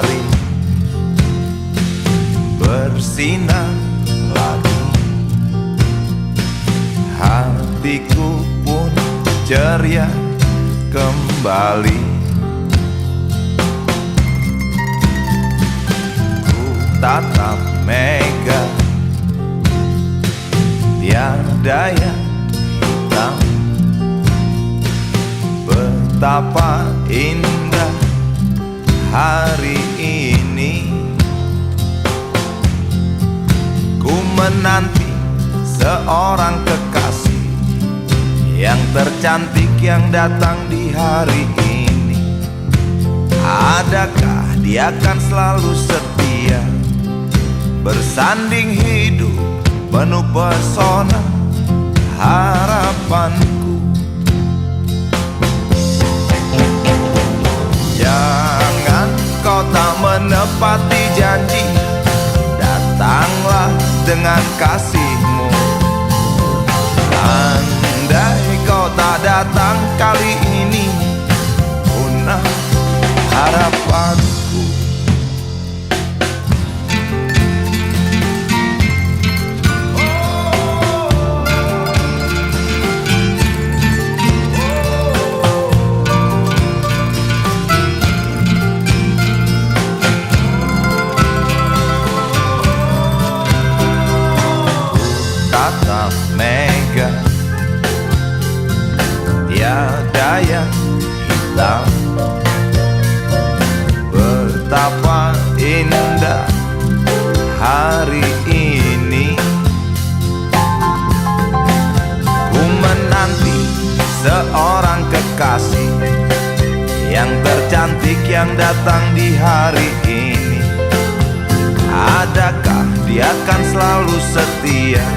kembali bersinar lagi. Hatiku pun ceria kembali. Ku tatap mega, tiada yang hitam. Betapa indah hari ini. Ku menanti seorang kekasih yang tercantik yang datang di hari ini. Adakah dia akan selalu setia, bersanding hidup penuh pesona harapanku. Jangan kau tak menepati janji, datanglah dengan kasihmu. Andai kau tak datang kali ini, punah harapanku. Tatap mega, tiada yang hitam. Betapa indah hari ini. Ku menanti seorang kekasih yang tercantik yang datang di hari ini. Adakah dia akan selalu setia,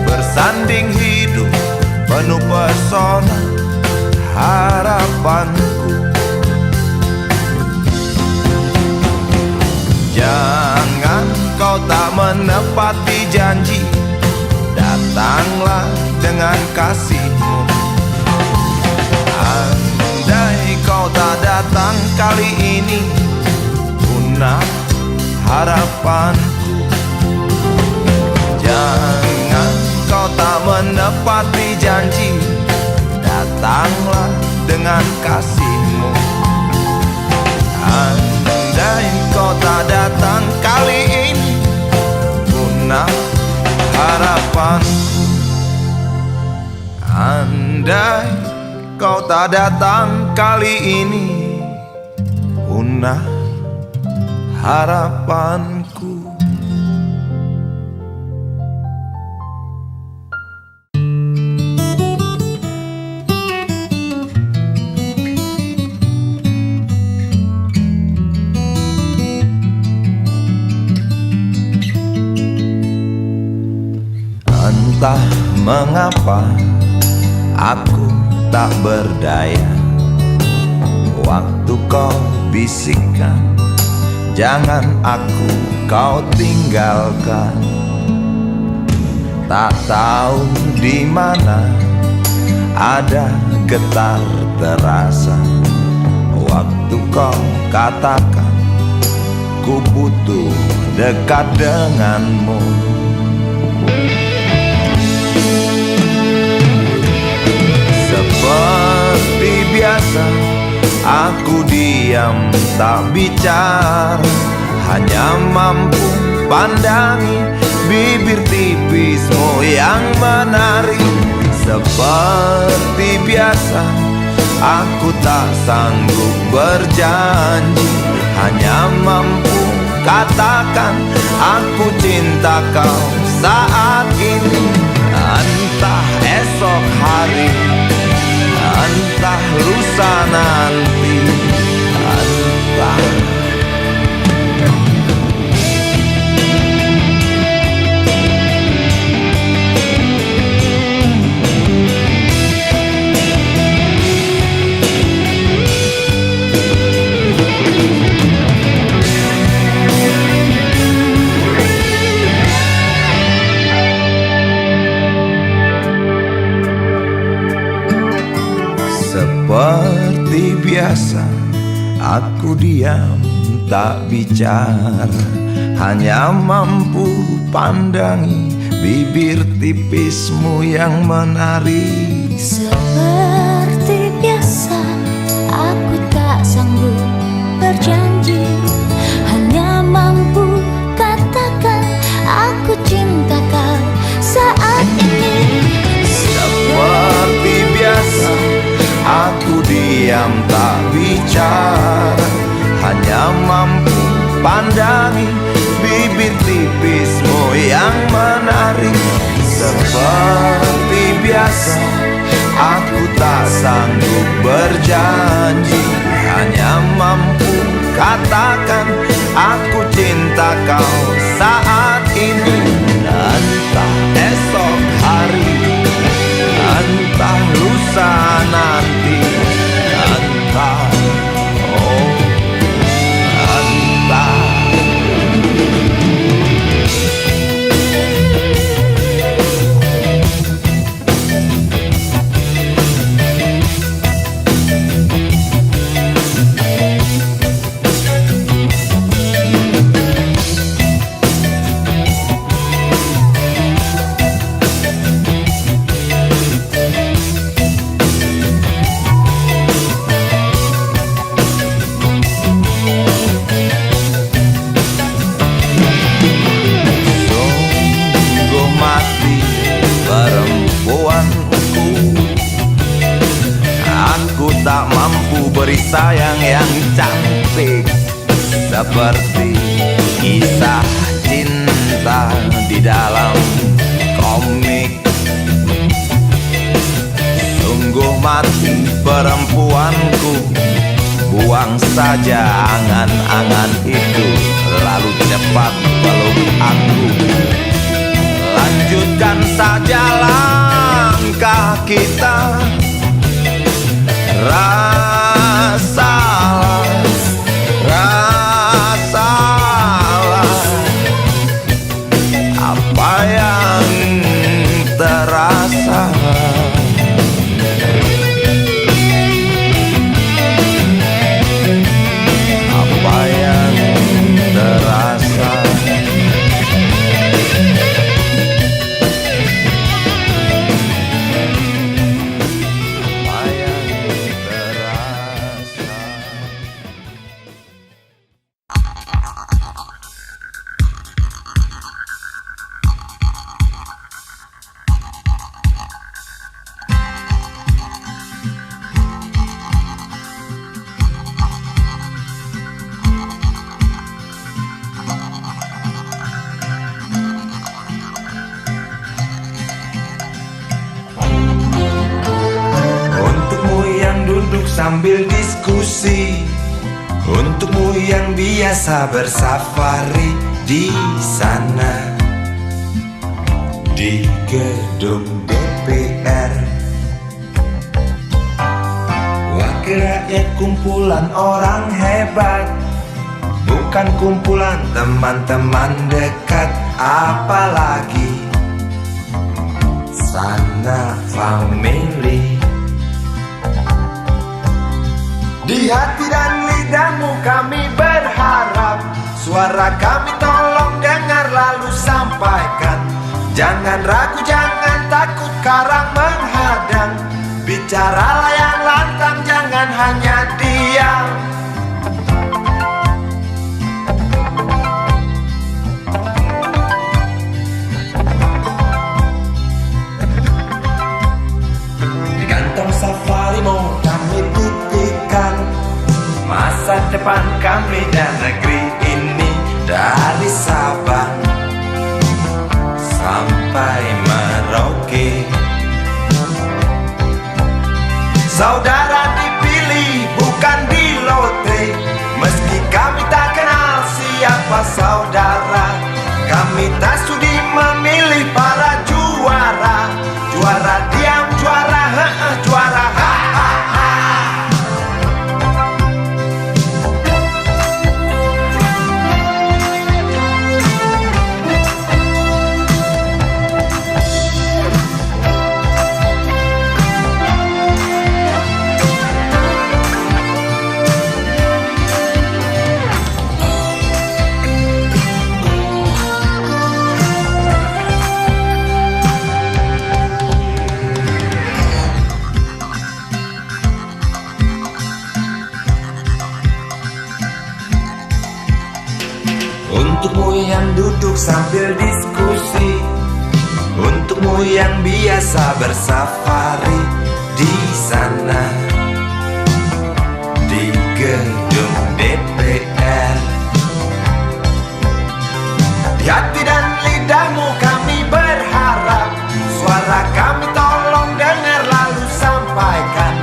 bersanding hidup penuh pesona harapanku. Jangan kau tak menepati janji, datanglah dengan kasihmu. Andai kau tak datang kali ini, punah harapanku. Jangan kau tak menepati janji, datanglah dengan kasihmu. Andai kau tak datang kali ini, punah harapanku. Andai kau tak datang kali ini, punah harapanku. Entah mengapa aku tak berdaya, waktu kau bisikkan, jangan aku kau tinggalkan. Tak tahu di mana ada getar terasa, waktu kau katakan ku butuh dekat denganmu. Seperti biasa aku diam tak bicara, hanya mampu pandangi bibir tipismu yang menari. Seperti biasa aku tak sanggup berjanji, hanya mampu katakan aku cinta kau saat ini. Entah esok hari, entah lusa nanti, entah. Seperti biasa aku diam tak bicara, hanya mampu pandangi bibir tipismu yang menari. Seperti biasa, aku tak sanggup berjanji, hanya mampu katakan aku cinta kau saat ini. Seperti biasa, aku diam tak bicara, hanya mampu pandangi bibir tipismu yang menari. Seperti biasa, aku tak sanggup berjanji, hanya mampu katakan aku cinta kau saat ini. Entah esok hari, entah lusa nanti, entah, oh, entah. Aku tak mampu beri sayang yang cantik seperti kisah cinta di dalam komik. Sungguh mati perempuanku, buang saja angan-angan itu, lalu cepat peluk aku. Lanjutkan saja langkah kita. Rasalah apa yang terasa. Apa yang terasa. Sambil diskusi, untukmu yang biasa bersafari di sana, di gedung DPR. Wakil rakyat kumpulan orang hebat, bukan kumpulan teman-teman dekat, apalagi sana family. Di hati dan lidahmu kami berharap, suara kami tolong dengar lalu sampaikan. Jangan ragu, jangan takut karang menghadang, bicaralah yang lantang, jangan hanya diam. Di kantong safarimu kami titipkan masa depan kami dan negeri ini, dari Sabang sampai Merauke. Saudara dipilih bukan di lotre, meski kami tak kenal siapa saudara. Kami tak sudi memilih para juara, juara diam, juara juara ha. Untukmu yang duduk sambil diskusi, untukmu yang biasa bersafari di sana, di gedung DPR. Di hati dan lidahmu kami berharap, suara kami tolong dengar lalu sampaikan.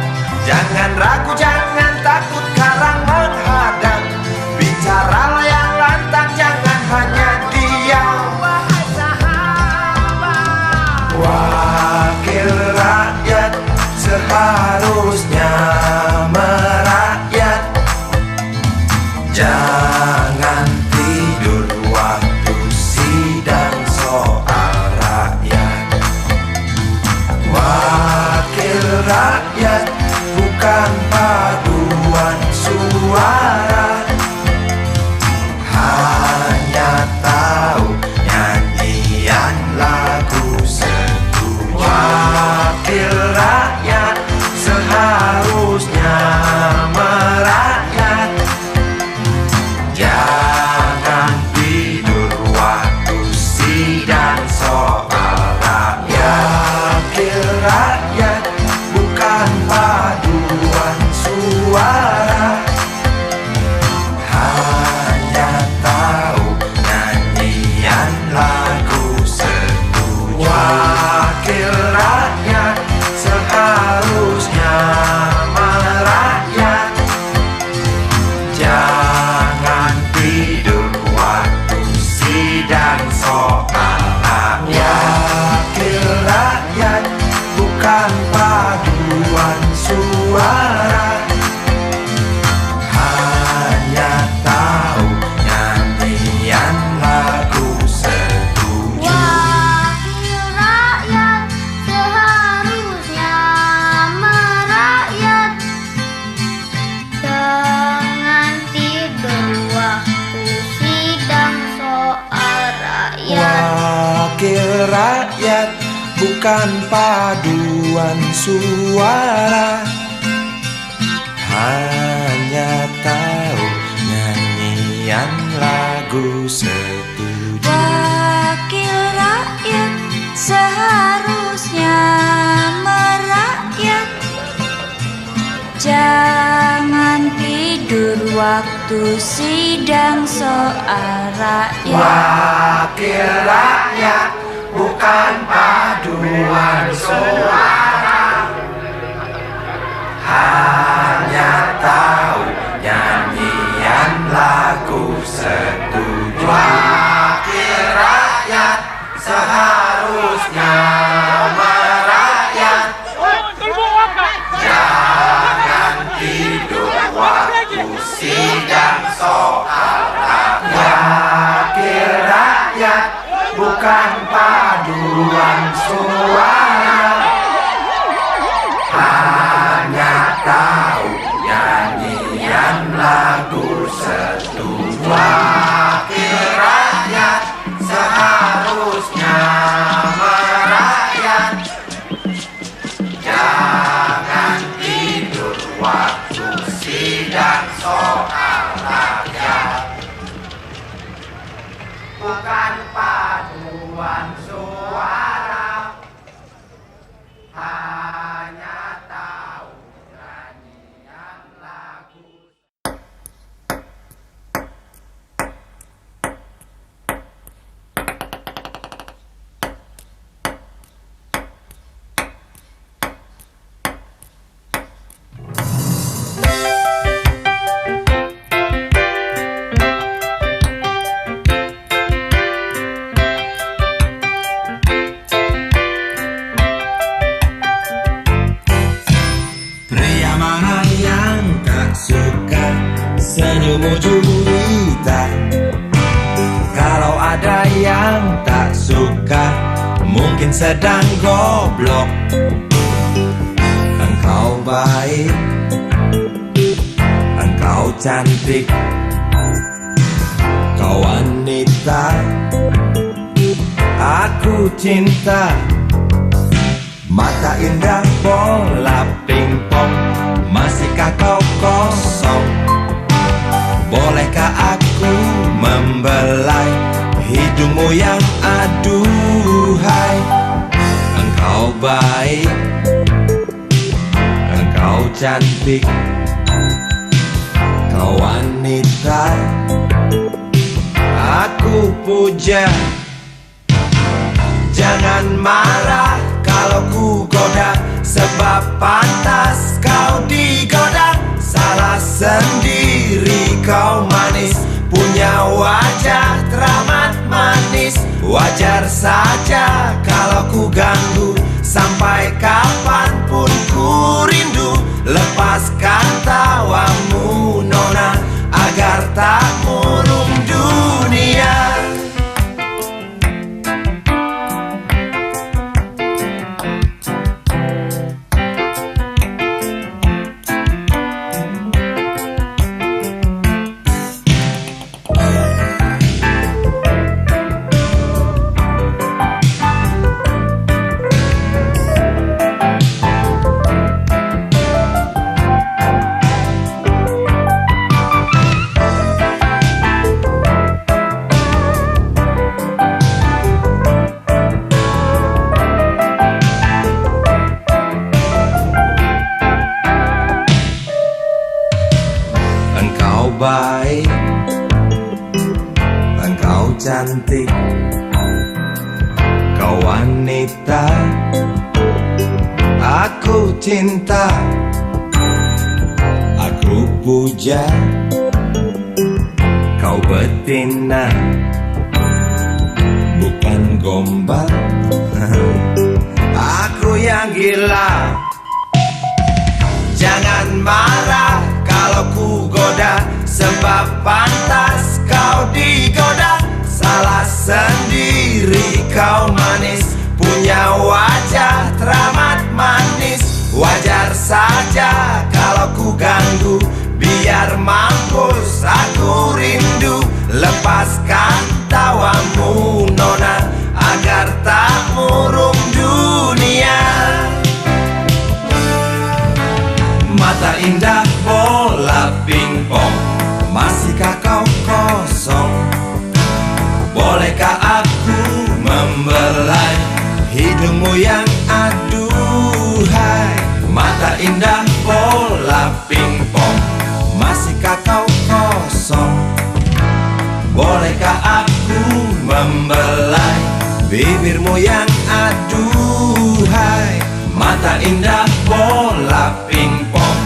Jangan ragu, jangan takut karang menghadang. Bicaralah yang lantang, jangan hanya diam. Wahai sahabat, wakil rakyat seharusnya merakyat. Jangan tidur waktu sidang soal rakyat. Wakil rakyat bukan paduan suara, hanya tahu nyanyian lagu setuju. Wakil rakyat seharusnya merakyat. Jangan tidur waktu sidang soal rakyat. Wakil rakyat bukan paduan suara, hanya tahu nyanyian lagu setuju. Wakil rakyat seharusnya merakyat. Jangan tidur waktu sidang soal rakyat. Wakil rakyat bukan paduan suara, hanya tahu nyanyian lagu setuju. Wakil rakyat seharusnya merakyat. Jangan tidur waktu sidang soal rakyat. Wakil rakyat bukan paduan suara, hanya tahu nyanyian lagu setuju. Wakil rakyat seharusnya merakyat. Jangan tidur waktu sidang soal rakyat. Wakil rakyat bukan paduan suara, hanya tahu nyanyian lagu setuju. Wakil rakyat seharusnya merakyat. Jangan tidur waktu sidang soal rakyat. Wakil rakyat bukan paduan suara, hanya tahu nyanyian lagu setuju. Wakil rakyat seharusnya merakyat. Jangan tidur waktu sidang soal rakyat. Bukan paduan suara, hanya tahu nyanyian lagu. Senyummu juwita. Kalau ada yang tak suka, mungkin sedang goblok. Engkau baik, engkau cantik, kau wanita aku cinta. Mata indah bola pingpong, masihkah kau kosong? Bolehkah aku membeli yang aduhai. Engkau baik, engkau cantik, kau wanita aku puja. Jangan marah kalau ku goda, sebab pantas kau digoda. Salah sendiri kau manis, punya wajah teramat manis. Wajar saja kalau ku ganggu, sampai kapanpun ku rindu. Lepaskan tawamu nona, agar tak murung dunia. Engkau baik, engkau cantik, kau wanita aku cinta. Aku puja kau betina, bukan gombal. Aku yang gila. Jangan marah kalau ku goda, sebab pantas kau digoda. Salah sendiri kau manis, punya wajah teramat manis. Wajar saja kalau ku ganggu, biar mampus aku rindu. Lepaskan tawamu nona, agar tak murung dunia. Mata indah bola pingpong, masihkah kau kosong? Bolehkah aku membelai hidungmu yang aduhai? Mata indah bola pingpong, masihkah kau kosong? Bolehkah aku membelai bibirmu yang aduhai? Mata indah bola pingpong,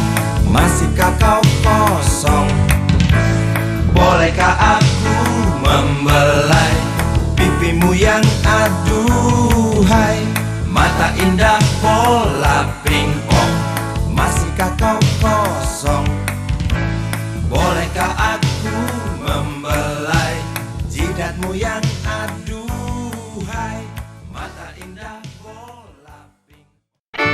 masihkah kau kosong? Bolehkah aku membelai pipimu yang aduhai? Mata indah bola pingpong, masihkah kau kosong? Bolehkah aku membelai jidatmu yang aduhai? Mata indah bola pingpong.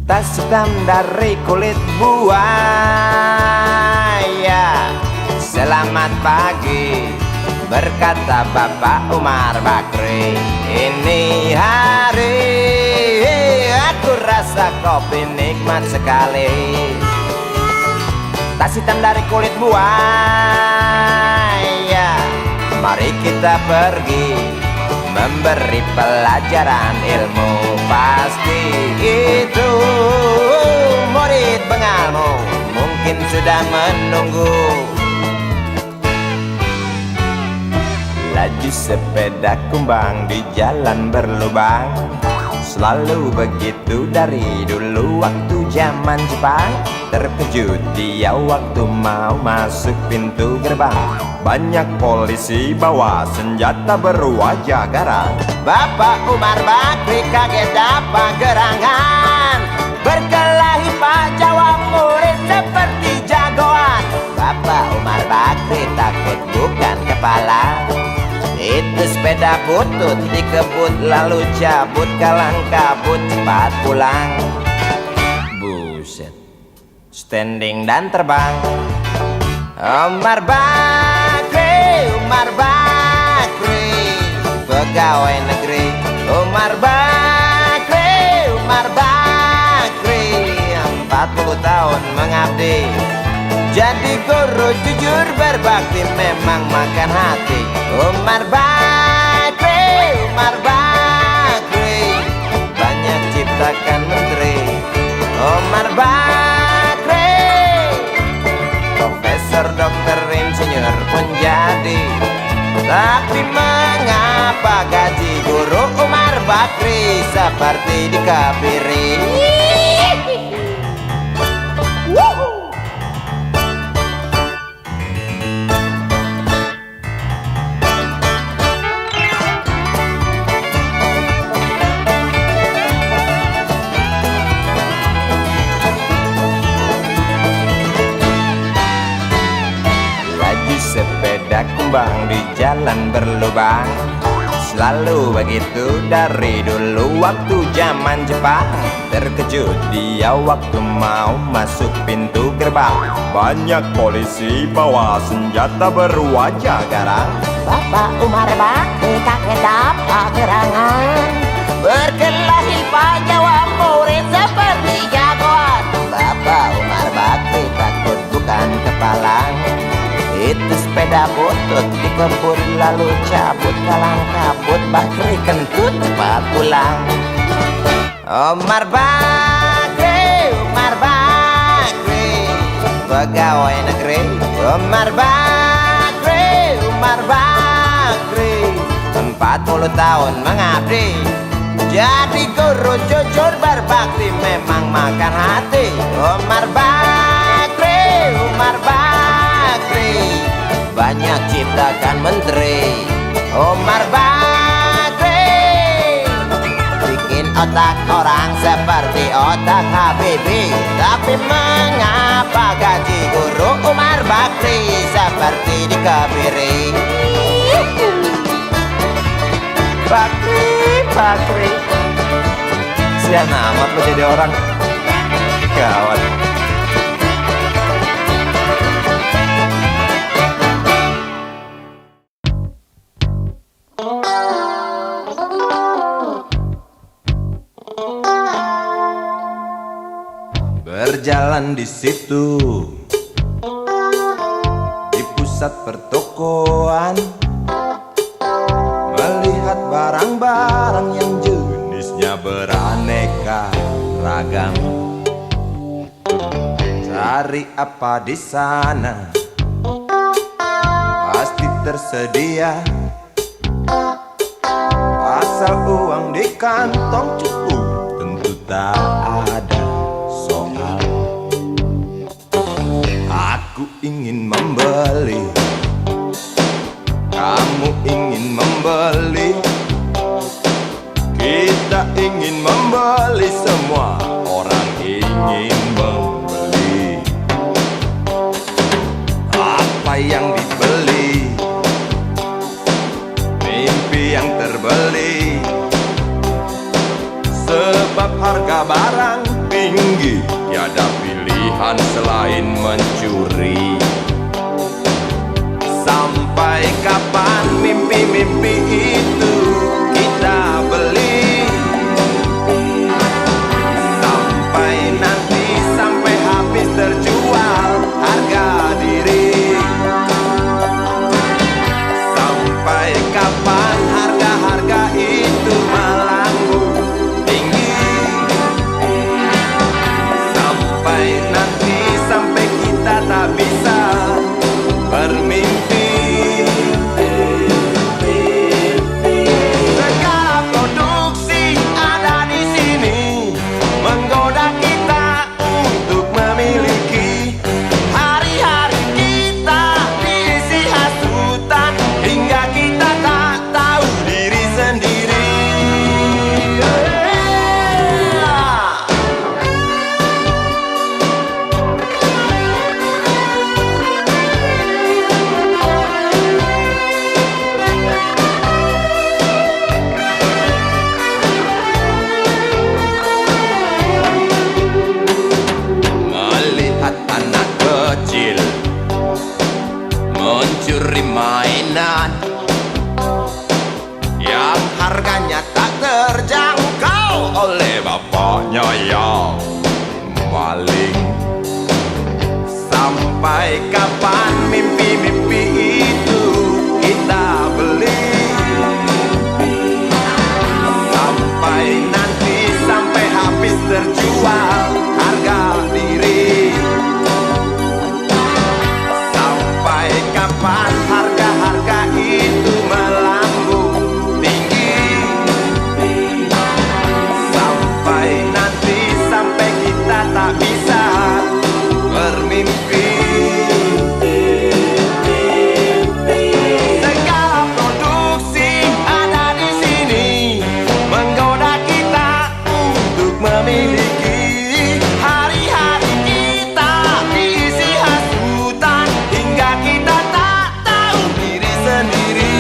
Tas hitam dari kulit buaya. Selamat pagi, berkata Bapak Umar Bakri. Ini hari aku rasa kopi nikmat sekali. Tas hitam dari kulit buaya, mari kita pergi memberi pelajaran ilmu. Pasti itu murid bengalmu mungkin sudah menunggu. Laju sepeda kumbang di jalan berlubang, selalu begitu dari dulu waktu zaman Jepang. Terkejut dia waktu mau masuk pintu gerbang, banyak polisi bawa senjata berwajah garang. Bapak Umar Bakri kaget dapat gerangan, berkelahi Pak jawab murid seperti jagoan. Bapak Umar Bakri takut bukan kepala, itu sepeda butut dikebut lalu cabut, kalang kabut cepat pulang. Buset, standing dan terbang. Umar Bakri, Umar Bakri, pegawai negeri. Umar Bakri, Umar Bakri, 40 tahun mengabdi. Jadi guru jujur berbakti memang makan hati. Umar Bakri, Umar Bakri, banyak ciptakan menteri. Umar Bakri, profesor, dokter, insinyur pun jadi. Tapi mengapa gaji guru Umar Bakri seperti dikebiri? Sepeda kumbang di jalan berlubang, selalu begitu dari dulu waktu zaman Jepang. Terkejut dia waktu mau masuk pintu gerbang, banyak polisi bawa senjata berwajah garang. Bapak Umar Bakri kaget dapat gerangan, berkelahi jawab murid seperti jagoan. Bapak Umar Bakri takut bukan kepalang, itu sepeda butut dikebut lalu cabut, kalang kabut Bakri kentut cepat pulang. Umar Bakri, Umar Bakri, pegawai negeri. Umar Bakri, Umar Bakri, 40 tahun mengabdi. Jadi guru jujur berbakti memang makan hati. Umar Bakri, Umar Bakri, banyak ciptakan menteri. Umar Bakri, bikin otak orang seperti otak Habibie. Tapi mengapa gaji guru Umar Bakri seperti dikebiri? Bakri, Bakri, sian amat lo jadi orang. Gawat. Berjalan di situ, di pusat pertokoan, melihat barang-barang yang jenisnya beraneka ragam. Cari apa di sana, pasti tersedia, asal uang di kantong cukup, tentu tak ada soal. Aku ingin membeli, kamu ingin membeli, kita ingin membeli, semua orang ingin membeli. Apa yang dibeli? Mimpi yang terbeli. Sebab harga barang tinggi, tiada pilihan selain mencuri. Sampai kapan mimpi-mimpi itu kita beli? Sampai nanti, sampai habis terjual harga diri. Sampai kapan harga-harga itu melambung tinggi? Sampai nanti, sampai kita tak bisa bermimpi. nyoyok maling. Sampai kapan mimpi-mimpi itu kita beli? Sampai nanti, sampai habis terjual harga diri. Sampai kapan harga-harga itu melambung tinggi? Sampai nanti, sampai kita tak bisa bermimpi. Segala produksi ada di sini menggoda kita untuk memiliki. Hari-hari kita diisi hasutan hingga kita tak tahu diri sendiri.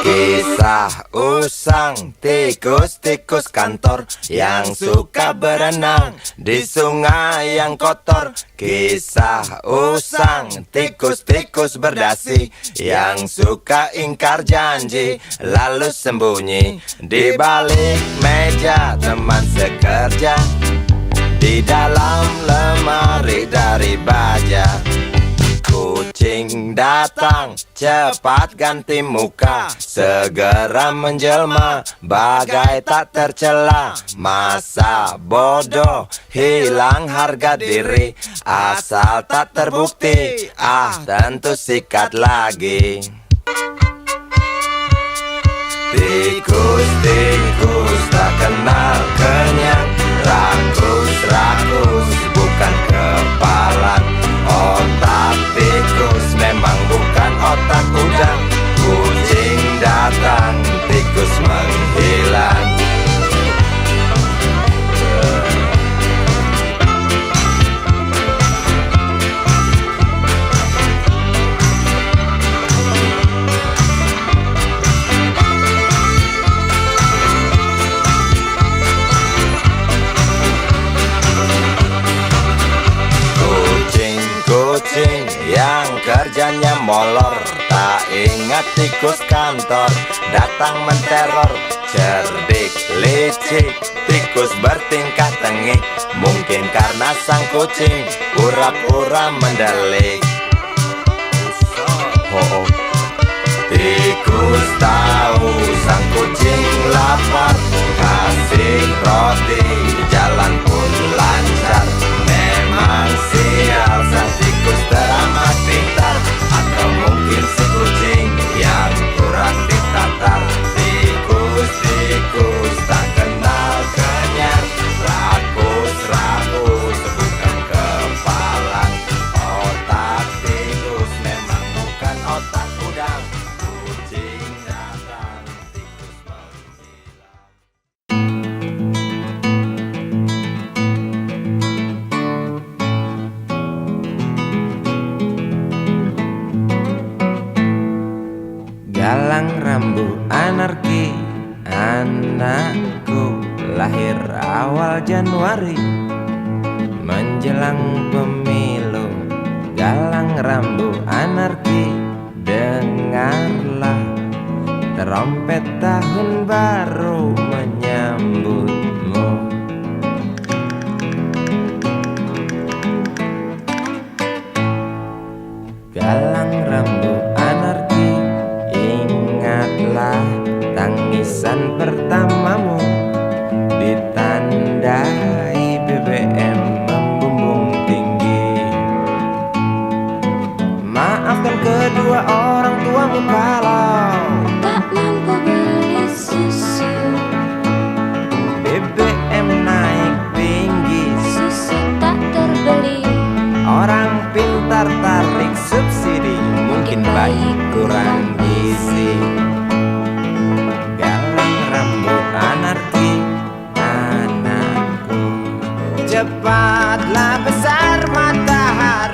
Kisah usang tikus-tikus kantor yang suka berenang di sungai yang kotor. Kisah usang tikus-tikus berdasi yang suka ingkar janji lalu sembunyi di balik meja teman sekerja, di dalam lemari dari baja. Kucing datang, cepat ganti muka, segera menjelma, bagai tak tercela. Masa bodoh, hilang harga diri, asal tak terbukti, tentu sikat lagi. Tikus-tikus tak kenal kenyang, rakus-rakus bukan kepalang. Otak tikus memang bukan otak udang. Kucing datang, tikus menghilang. Kucing yang kerjanya molor, tak ingat tikus kantor datang menteror. Cerdik licik, tikus bertingkah tengik, mungkin karena sang kucing pura-pura mendelik. Tikus tahu sang kucing lapar, kasih roti, jalan pun lancar. Memang sial sang tikus teramat pintar, atau mungkin si kucing yang kurang ditatar. Tikus-tikus tak kenal kenyang, rakus-rakus bukan kepalang. Otak tikus memang bukan otak udang. Kucing datang, tikus menghilang. Galang rambu anarki, anakku lahir awal Januari menjelang pemilu. Galang rambu anarki, dengarlah trompet tahun baru menyambutmu. Galang rambu anarki, ingatlah tangisan pertamamu, ditandai BBM membumbung tinggi. kamu kalau tak mampu beli susu, BBM naik tinggi, susu tak terbeli. orang pintar tarik subsidi, mungkin bayi kurang gizi. Galang rambut anarki, anakku. Cepatlah besar matahariku,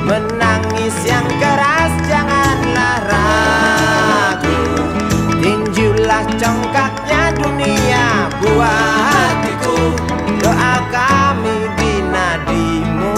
menangis yang keras janganlah ragu. Tinjulah congkaknya dunia buah hatiku, doa kami di nadimu.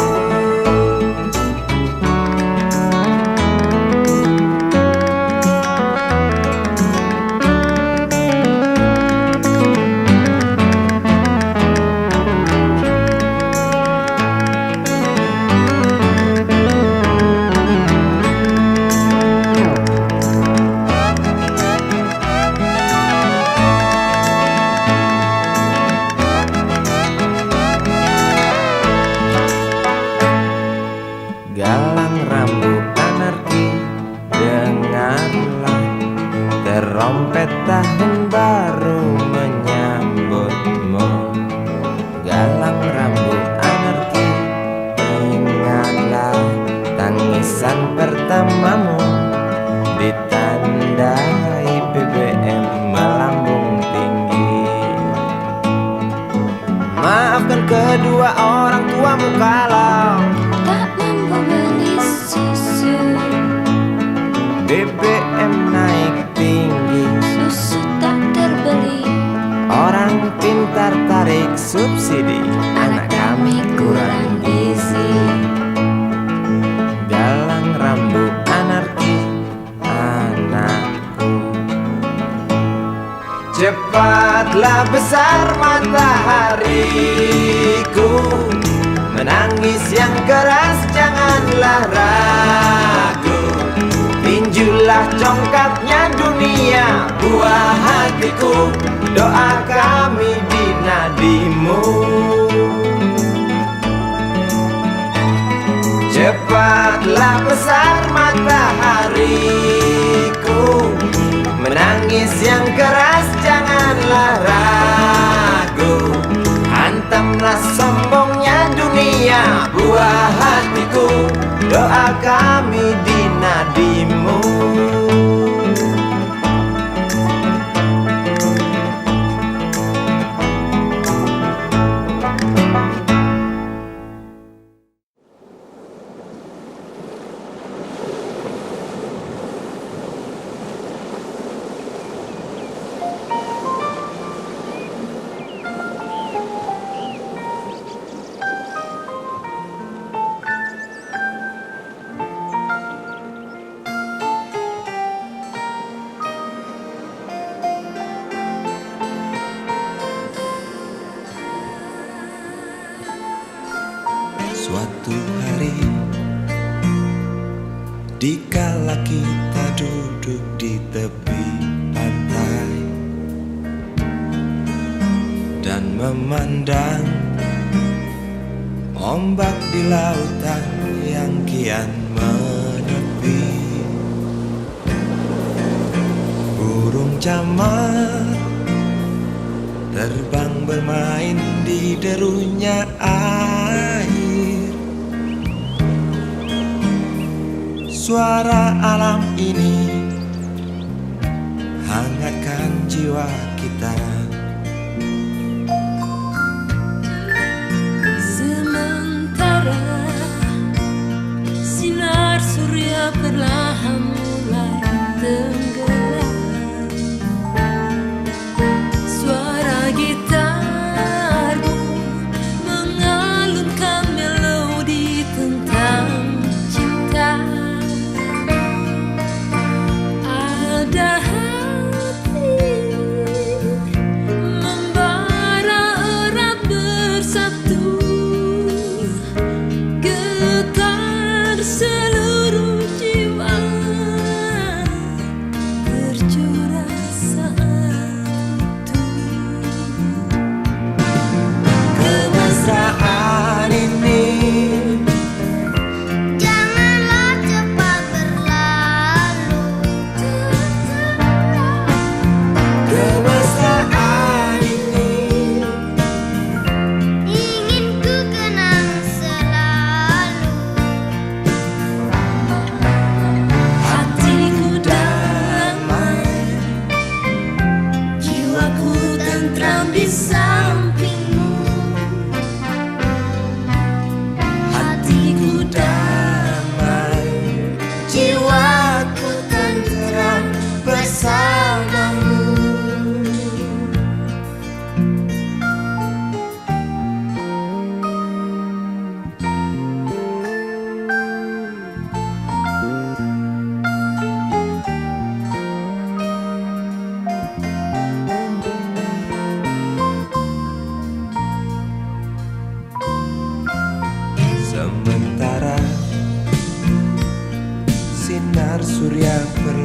Galang rambut anarki, dengarlah terompet tahun baru menyambutmu. Galang rambut anarki, ingatlah tangisan pertamamu, ditandai BBM melambung tinggi. Maafkan kedua orang tuamu kalau Tak mampu beli susu, BBM naik tinggi, susu tak terbeli. orang pintar tarik subsidi, anak kami kurang gizi. Galang rambut anarki, anakku. Cepatlah besar matahariku, menangis yang keras janganlah ragu. Tinjulah congkaknya dunia buah hatiku, doa kami di nadimu. Cepatlah besar matahariku, menangis yang keras janganlah ragu. Hantamlah sombongnya dunia buah hatiku, doa kami di nadimu. Suatu hari, dikala kita duduk di tepi pantai dan memandang ombak di lautan yang kian menepi, burung camar terbang bermain di derunya air. Suara alam ini hangatkan jiwa kita. Sementara sinar surya perlahan mulai tenggelam, suara gitarmu mengalunkan melodi tentang cinta. Ada hati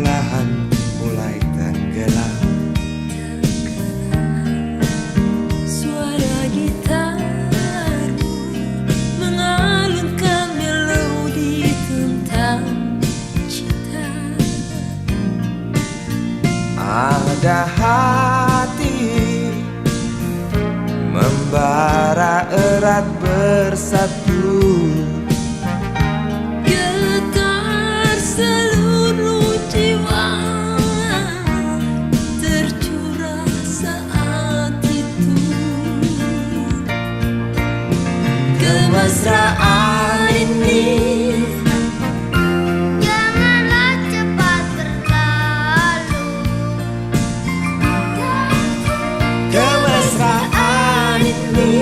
perlahan mulai tenggelam. Suara gitarmu mengalunkan melodi tentang cinta. Ada hati membara erat bersatu, Getar seluruh jiwa tercurah saat itu. kemesraan ini Janganlah cepat berlalu. kemesraan ini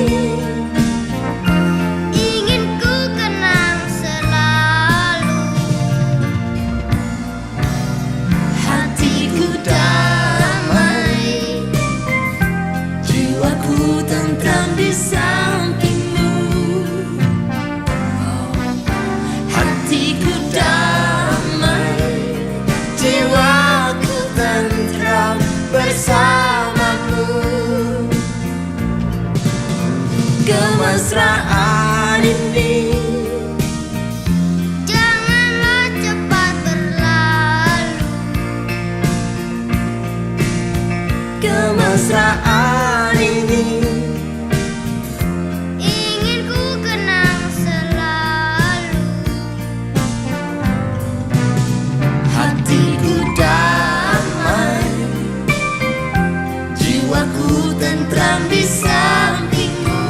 Ingin ku kenang selalu. Hatiku damai, jiwaku tentram di sampingmu. Hatiku damai, jiwaku tentram bersamamu. Kemesraan ini Janganlah cepat berlalu. kemesraan ini Ingin ku kenang selalu. hatiku damai, jiwaku tentram di sampingmu.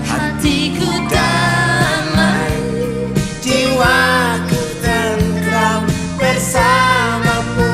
Hatiku damai, jiwaku tentram bersamamu.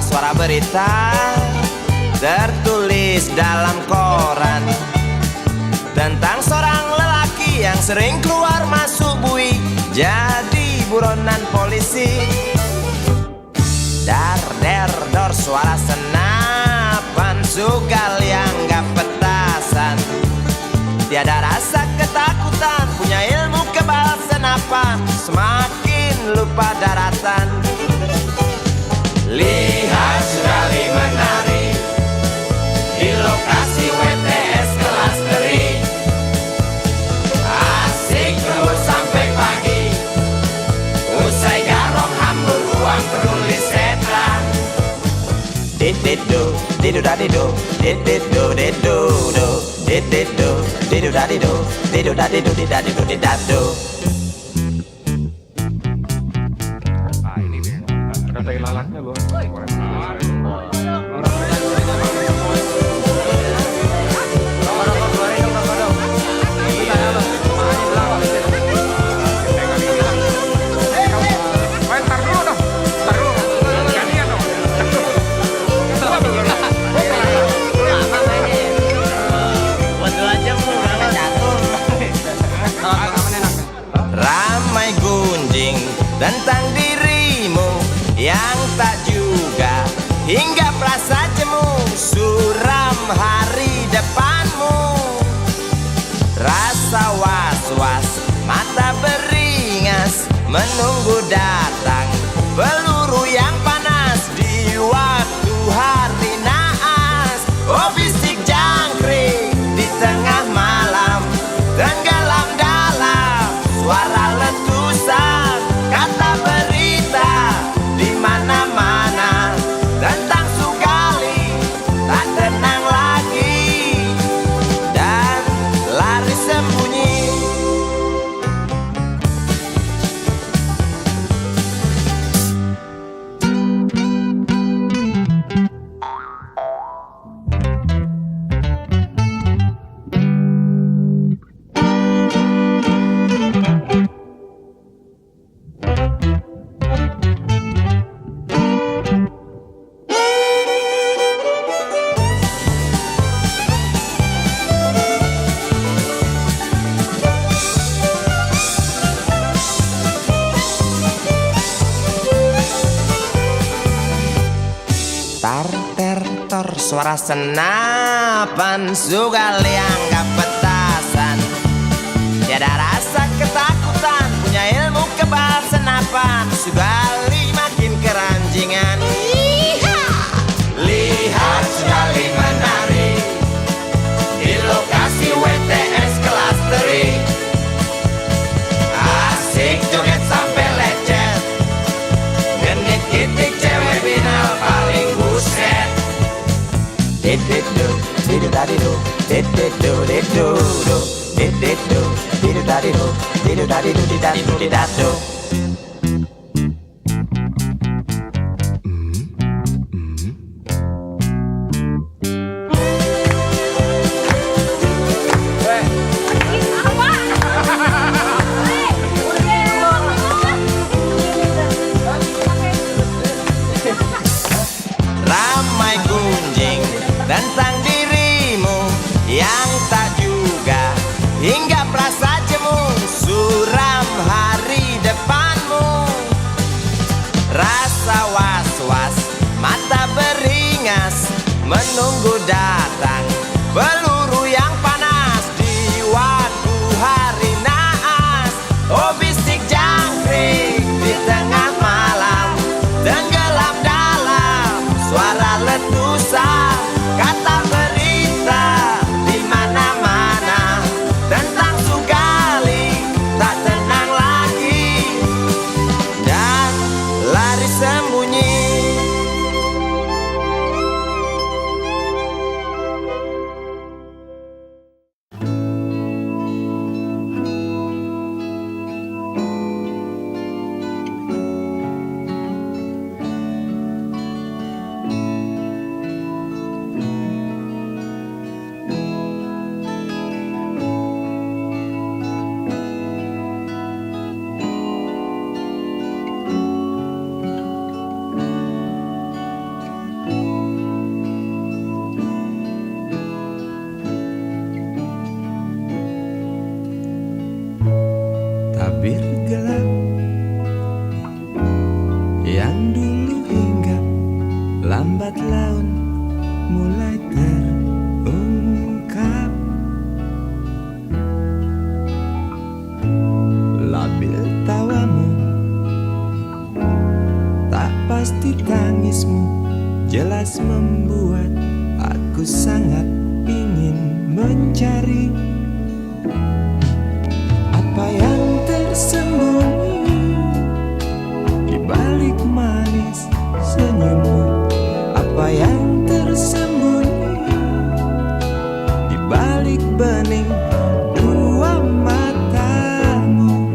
Suara berita tertulis dalam koran tentang seorang lelaki yang sering keluar masuk bui jadi buronan polisi. Dar der dor suara senapan sugal yang gak petasan, tiada rasa ketakutan, punya ilmu kebal senapan, semakin lupa daratan. Lihat sekali menari di lokasi WTS kelas teri, asik terus sampai pagi, usai garong hambur uang penulis setan. Dididu, didu dadidu, dididu didu do, dididu, didu dadidu, didu dadidu didadidu didadu. Ramai gunjing tentang dirimu yang tak juga hingga merasa jemu, suram hari depanmu. Rasa was-was, mata beringas, menunggu datang peluru yang panas di waktu hari naas. Oh bisik jangkrik di tengah malam, tenggelam dalam suara letusan, kata berita di mana-mana tentang Sugali tak tenang lagi dan lari sembunyi. suara senapan Sugal yang gak petasan. Tiada rasa ketakutan, punya ilmu kebal senapan. Sugali makin keranjingan. Lihat Sugali menari di lokasi WTS kelas teri. Asik joget sampai lecet, genit kitik cewek binal paling buset. Didu didu dadidu didu didu do didu didu dadidu didu dadidu didadu didadu. Ramai gunjing tentang dirimu yang tak juga hingga perasa jemu. Suram hari depanmu, rasa was-was, mata beringas menunggu datang peluru yang panas di waktu hari naas. Oh bisik jangkrik di tengah malam, tenggelam dalam suara letusan. Kata berita di mana-mana tentang Sugali tak tenang lagi dan lari sembunyi. Tabir gelap yang dulu hinggap, lambat laun mulai terungkap. Labil tawamu, tak pasti tangismu, jelas membuat aku sangat ingin mencari apa yang tersembunyi di balik manis senyummu. Apa yang tersembunyi di balik bening dua matamu.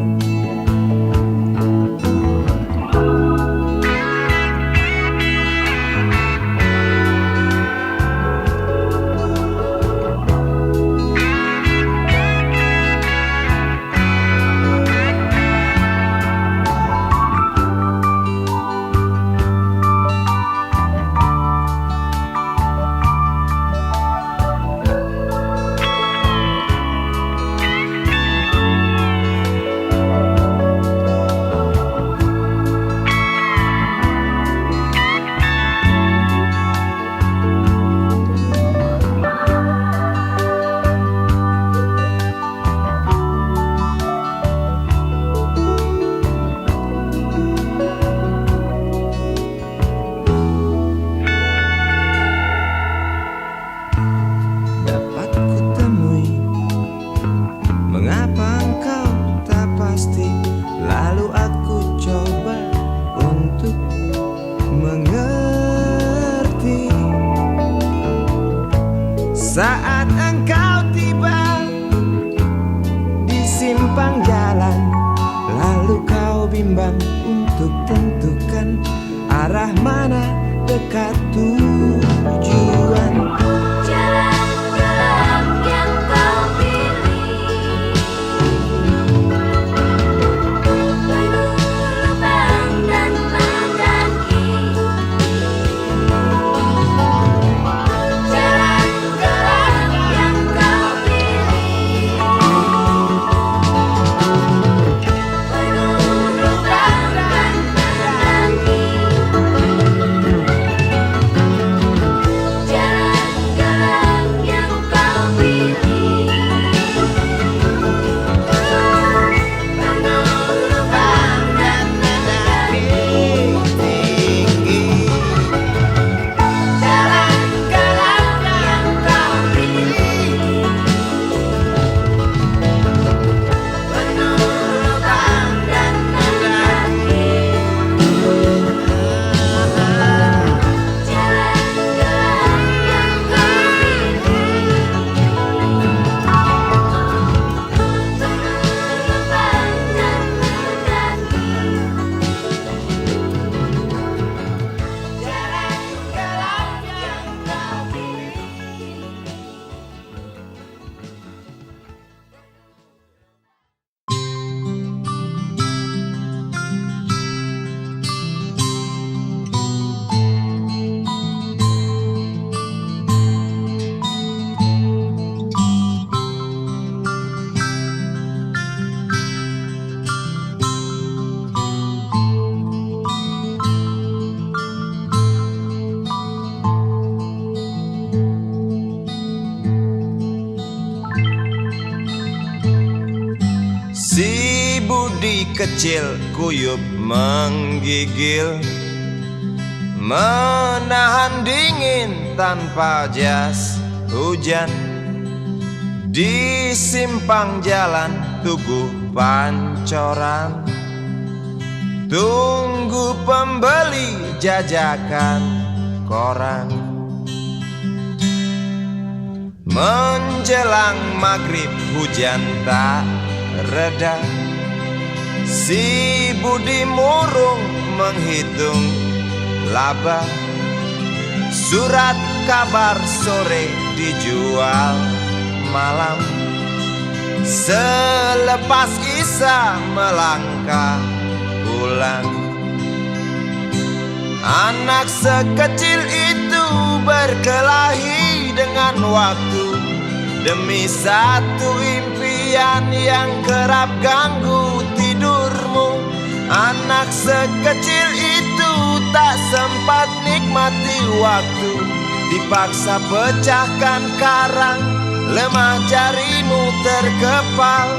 Dapat kutemui mengapa engkau tak pasti, lalu aku coba untuk mengerti. Saat engkau tiba di simpang jalan, lalu kau bimbang untuk tentukan arah mana dekat tujuan. Jalan gelap yang kau pilih, penuh lubang dan mendaki. Jalan gelap yang kau pilih, penuh lubang dan mendaki. Si Budi kecil kuyup menggigil, menahan dingin tanpa jas hujan. Di simpang jalan Tugu Pancoran, tunggu pembeli jajakan koran. Menjelang maghrib hujan tak reda, si Budi murung menghitung laba. Surat kabar sore dijual malam. Selepas Isya melangkah pulang. Anak sekecil itu berkelahi dengan waktu demi satu impian yang kerap ganggu tidurmu. Anak sekecil itu tak sempat nikmati waktu, dipaksa pecahkan karang, lemah jarimu terkepal.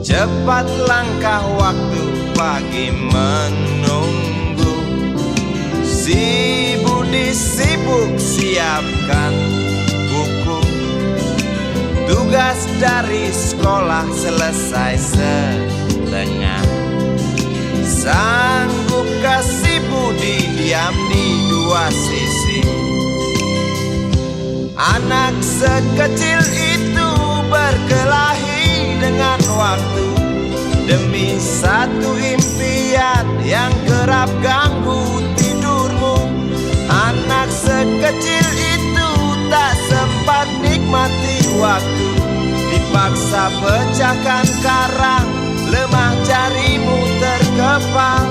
Cepat langkah waktu, pagi menunggu. Si Budi sibuk siapkan buku. Tugas dari sekolah selesai setengah. Sanggupkah si Budi diam di dua sisi? Anak sekecil itu berkelahi dengan waktu demi satu impian yang kerap ganggu tidurmu. Anak sekecil itu tak sempat nikmati waktu, dipaksa pecahkan karang, lemah jarimu terkepal.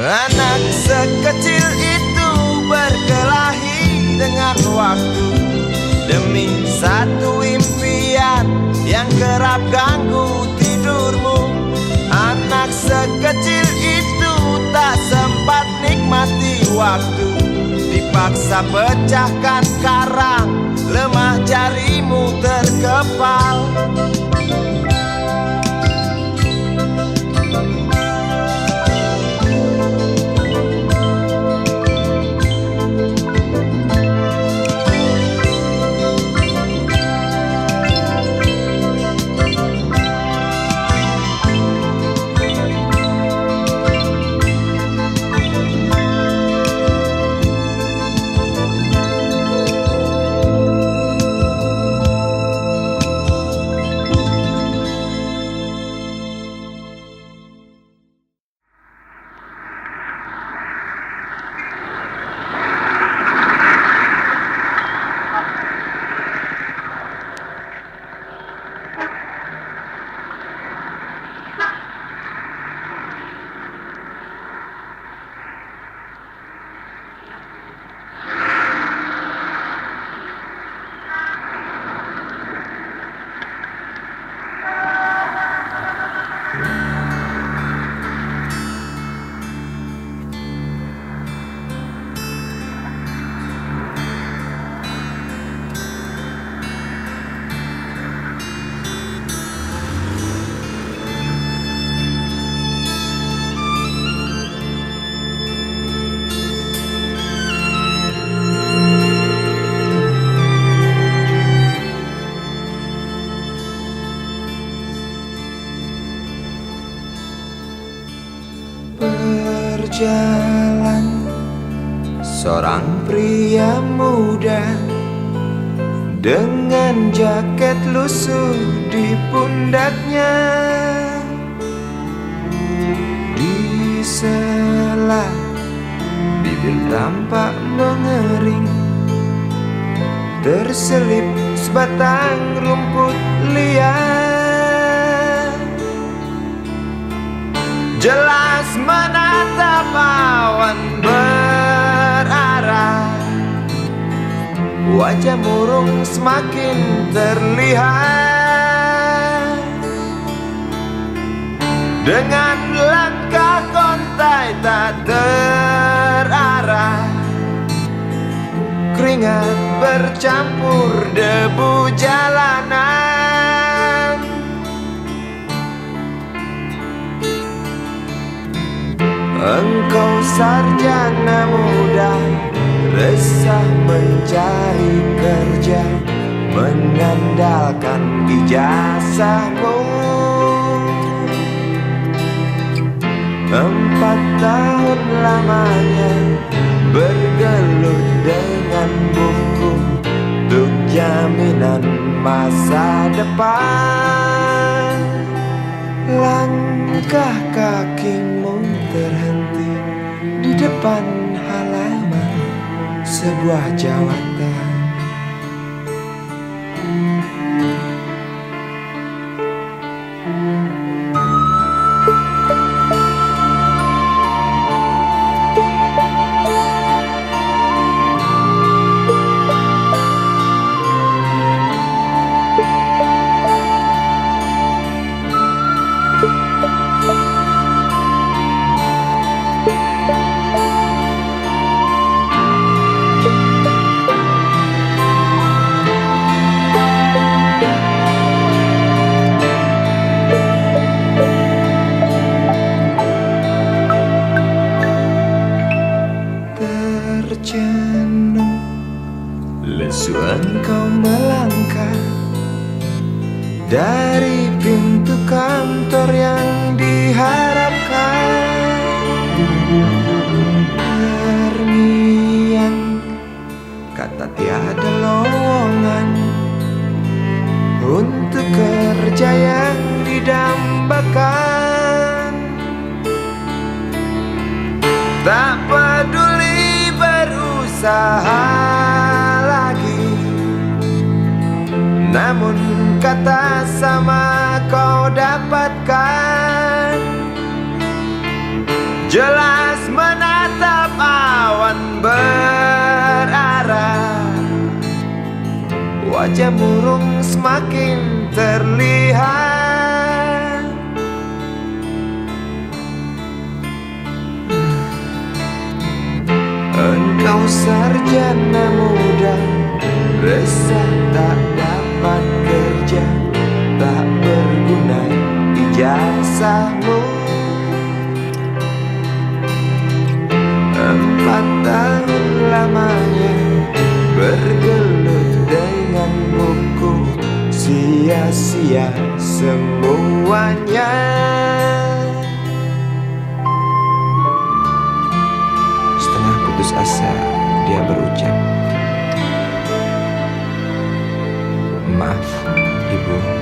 Anak sekecil itu berkelahi dengan waktu demi satu impian yang kerap ganggu tidurmu. Anak sekecil itu tak sempat nikmati waktu, dipaksa pecahkan karang, lemah jarimu terkepal. Berjalan seorang pria muda dengan jaket lusuh di pundaknya. Di sela bibir tampak mengering, terselip sebatang rumput liar. Jelas menatap awan berarah, wajah murung semakin terlihat. Dengan langkah kontai tak terarah, keringat bercampur debu jalanan. Engkau sarjana muda, resah mencari kerja, mengandalkan ijazahmu. 4 tahun lamanya bergelut dengan buku untuk jaminan masa depan. Langkah kakimu terhenti di depan halaman sebuah jawatan. Terjenuh lesu engkau melangkah dari pintu kantor yang diharapkan. Terngiang kata tiada lowongan untuk kerja yang didambakan. Tak peduli berusaha lagi, namun kata sama kau dapatkan. Jelas menatap awan berarah, wajah murung semakin terlihat. Engkau sarjana muda, resah tak dapat kerja, tak berguna ijazahmu. 4 tahun lamanya bergelut dengan buku, sia-sia semuanya. Setengah putus asa dia berucap, "Maaf, Ibu."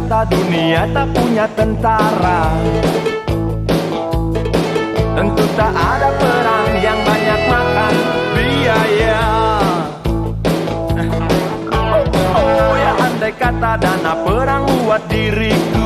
kata dunia tak punya tentara, tentu tak ada perang yang banyak makan biaya. Oh ya, andai kata dana perang buat diriku,